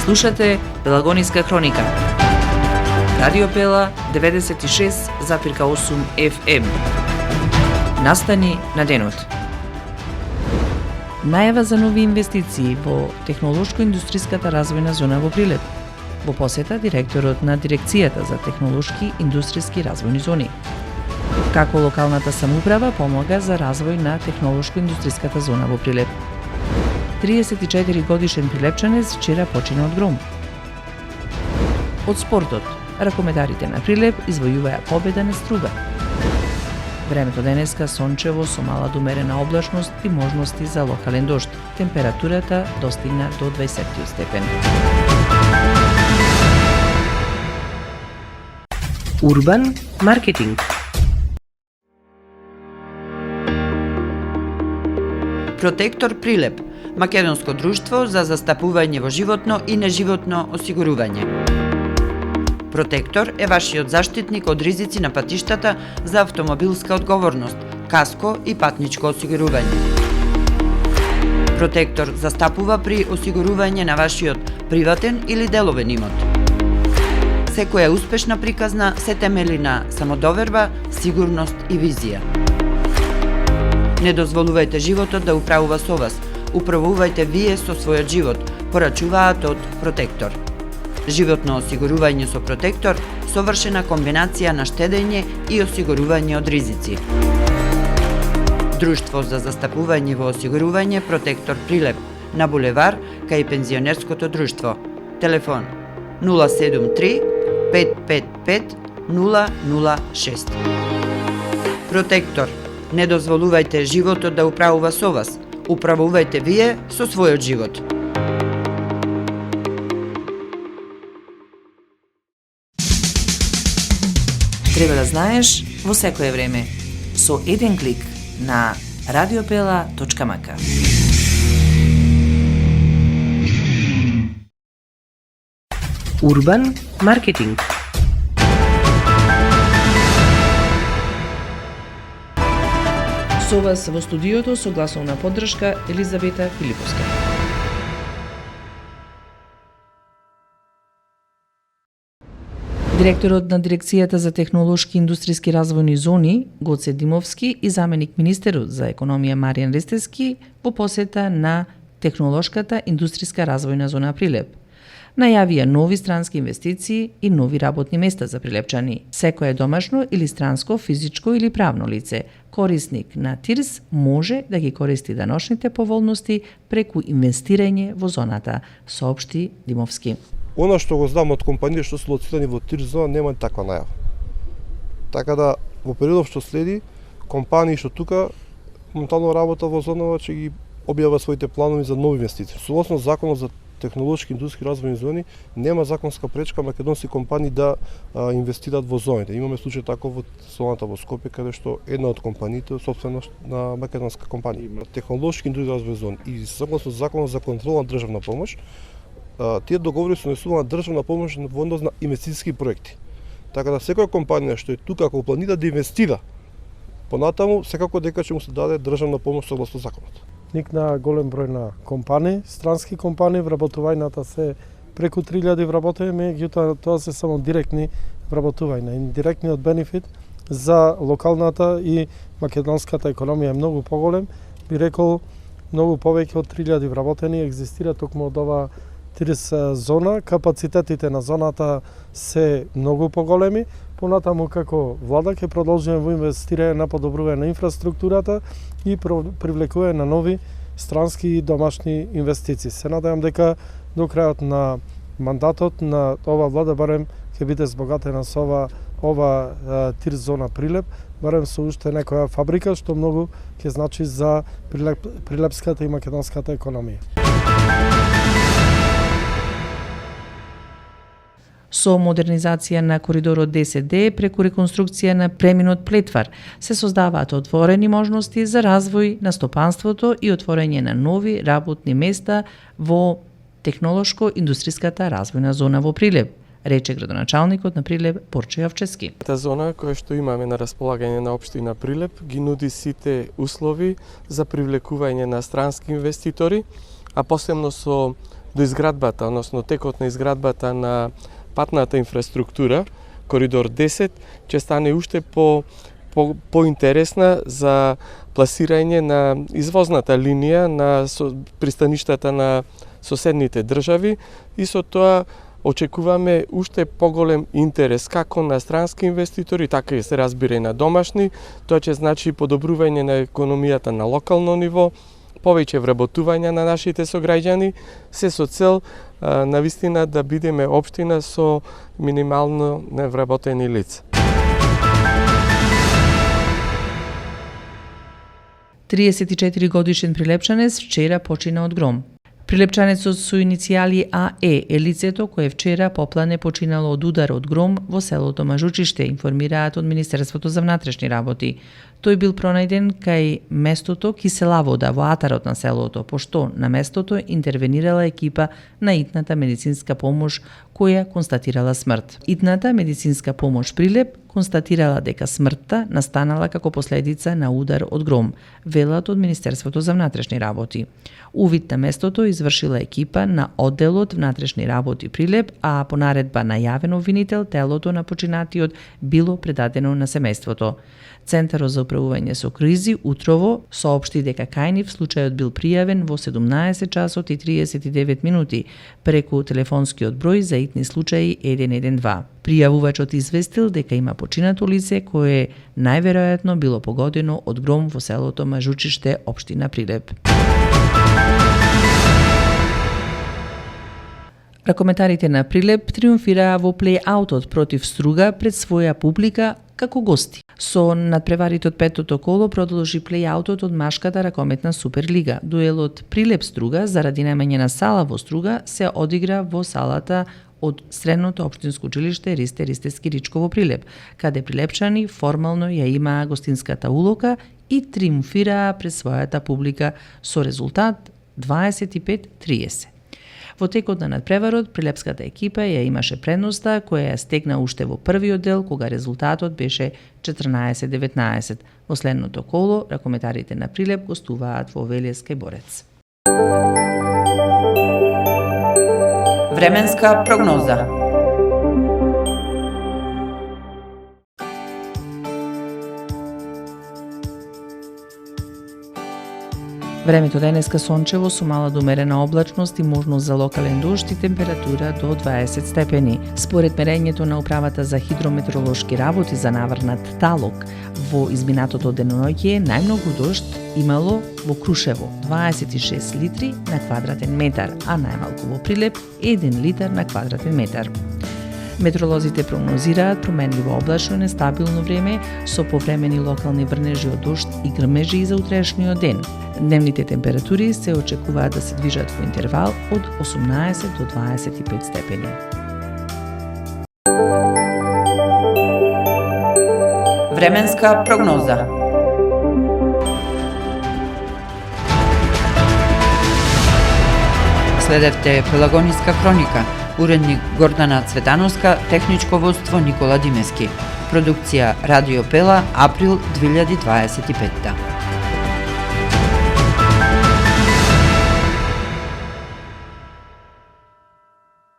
Слушате Пелагониска хроника. Радио Пела 96,8 FM. Настани на денот. Најава за нови инвестиции во технолошко-индустријската развојна зона во Прилеп. Во посета директорот на Дирекцијата за технолошки индустријски развојни зони. Како локалната самоуправа помага за развој на технолошко-индустријската зона во Прилеп. 34 годишен прилепчанец вчера почина од гром. Од спортот, ракометарите на Прилеп извојуваа победа на Струга. Времето денеска сончево со мала до умерена облачност и можности за локален дожд. Температурата достигна до 20 степени. Урбан маркетинг. Протектор Прилеп, македонско друштво за застапување во животно и неживотно осигурување. Протектор е вашиот заштитник од ризици на патиштата за автомобилска одговорност, каско и патничко осигурување. Протектор застапува при осигурување на вашиот приватен или деловен имот. Секоја успешна приказна се темели на самодоверба, сигурност и визија. Не дозволувајте животот да управува со вас, управувајте вие со својот живот, порачуваат од Протектор. Животно осигурување со Протектор, совршена комбинација на штедење и осигурување од ризици. Друштво за застапување во осигурување Протектор Прилеп, на булевар кај пензионерското друштво. Телефон 073 555 006. Протектор. Не дозволувајте животот да управува со вас, управувајте вие со својот живот. Треба да знаеш во секое време. Со еден клик на radiopela.mk. Урбан маркетинг. Со вас во студиото со гласовна поддршка Елизавета Филиповска. Директорот на Дирекцијата за технолошки и индустријски развојни зони Гоце Димовски и заменик министерот за економија Маријан Ристевски во посета на технолошката индустријска развојна зона Прилеп. Најавија нови странски инвестиции и нови работни места за прилепчани. Секое домашно или странско, физичко или правно лице, корисник на ТИРС може да ги користи даношните поволности преку инвестирање во зоната, соопшти Димовски. Она што го знам од компании што се лоцирани во ТИРС зона нема таква најава. Така да во периодот што следи, компании што тука моментално работа во зонава ќе ги објава своите планови за нови инвестиции. Согласно законот за технолошки индустријски развојни зони нема законска пречка македонски компании да инвестираат во зоните. Имаме случај таков во зоната во Скопје каде што една од компаниите е сопственост на македонска компанија. Технолошки индустријски развојни зони и согласно законот за контрола на државна помош, тие договори се однесуваат на државна помош во однос на инвестициски проекти. Така да секоја компанија што е тука ако планира да инвестира понатаму, секако дека ќе му се даде државна помош согласно законот. Никна голем број на компании, странски компании, вработувањата се преку 3000 вработени, меѓутоа тоа се само директни вработувања. Индиректниот бенефит за локалната и македонската економија е многу поголем. Би рекол, многу повеќе од 3000 вработени екзистира токму од ова ТИРС зона. Капацитетите на зоната се многу поголеми. Понатаму како влада ќе продолжиме во инвестирање на подобрување на инфраструктурата и привлекување на нови странски и домашни инвестиции. Се надевам дека до крајот на мандатот на ова влада барем ќе биде збогатена со ова ТИРС зона Прилеп, барем со уште некоја фабрика што многу ќе значи за прилепската и македонската економија. Со модернизација на коридорот 10D преку реконструкција на преминот Плетвар се создаваат отворени можности за развој на стопанството и отворање на нови работни места во технолошко-индустријската развојна зона во Прилеп, рече градоначалникот на Прилеп Порче Јовчевски. Та зона која што имаме на располагање на општина Прилеп ги нуди сите услови за привлекување на странски инвеститори, а посебно со до изградбата, односно текот на изградбата на патната инфраструктура, коридор 10, ќе стане уште поинтересна за пласирање на извозната линија на пристаништата на соседните држави и со тоа очекуваме уште поголем интерес како на странски инвеститори, така и се разбира и на домашни. Тоа ќе значи подобрување на економијата на локално ниво, повеќе вработување на нашите сограѓани, се со цел навистина да бидеме општина со минимално невработени лица. 34-годишен прилепчанец вчера почина од гром. Прилепчанецот со иницијали АЕ е лицето кое вчера поплане починало од удар од гром во селото Мажучиште, информираат од Министерството за внатрешни работи. Тој бил пронајден кај местото кисела вода во атарот на селото, пошто на местото интервенирала екипа на итната медицинска помош која констатирала смрт. Итната медицинска помош Прилеп констатирала дека смртта настанала како последица на удар од гром, велат од Министерството за внатрешни работи. Увид на местото извршила екипа на одделот внатрешни работи Прилеп, а по наредба на јавен обвинител телото на починатиот било предадено на семејството. Центарот за управување со кризи утрово соопшти дека кај нив случајот бил пријавен во 17 часот и 39 минути преку телефонскиот број за итни случаи 112. Пријавувачот известил дека има починато лице кое најверојатно било погодено од гром во селото Мажучиште, општина Прилеп. Ракометарите на Прилеп триумфираа во плей-аутот против Струга пред своја публика како гости. Со надпреварите од петото коло продолжи плей-аутот од машката ракометна Суперлига. Дуелот Прилеп-Струга заради наменена сала во Струга се одигра во салата од Средното општинско училиште Ристе Скиричко во Прилеп, каде прилепчани формално ја имаа гостинската улока и триумфираа пред својата публика со резултат 25-30. Во текот на надпреварот, прилепската екипа ја имаше предноста која ја стегна уште во првиот дел, кога резултатот беше 14-19. Во следното коло, ракометарите на Прилеп гостуваат во Велеска и Борец. Временска прогноза. Времето денеска сончево со мала до умерена облачност и можност за локален дожд и температура до 20 степени. Според мерењето на Управата за хидрометеоролошки работи за наврнат талок, во изминатото деноноќе најмногу дожд имало во Крушево 26 литри на квадратен метар, а најмалку во Прилеп 1 литар на квадратен метар. Метеоролозите прогнозираат променливо облачно и нестабилно време со повремени локални врнежи од дожд и грмежи и за утрешниот ден. Дневните температури се очекуваат да се движат во интервал од 18 до 25 степени. Временска прогноза. Следевте Пелагониска хроника. Уредник Гордана Цветановска, техничко водство Никола Димески. Продукција Радио Пела, април 2025.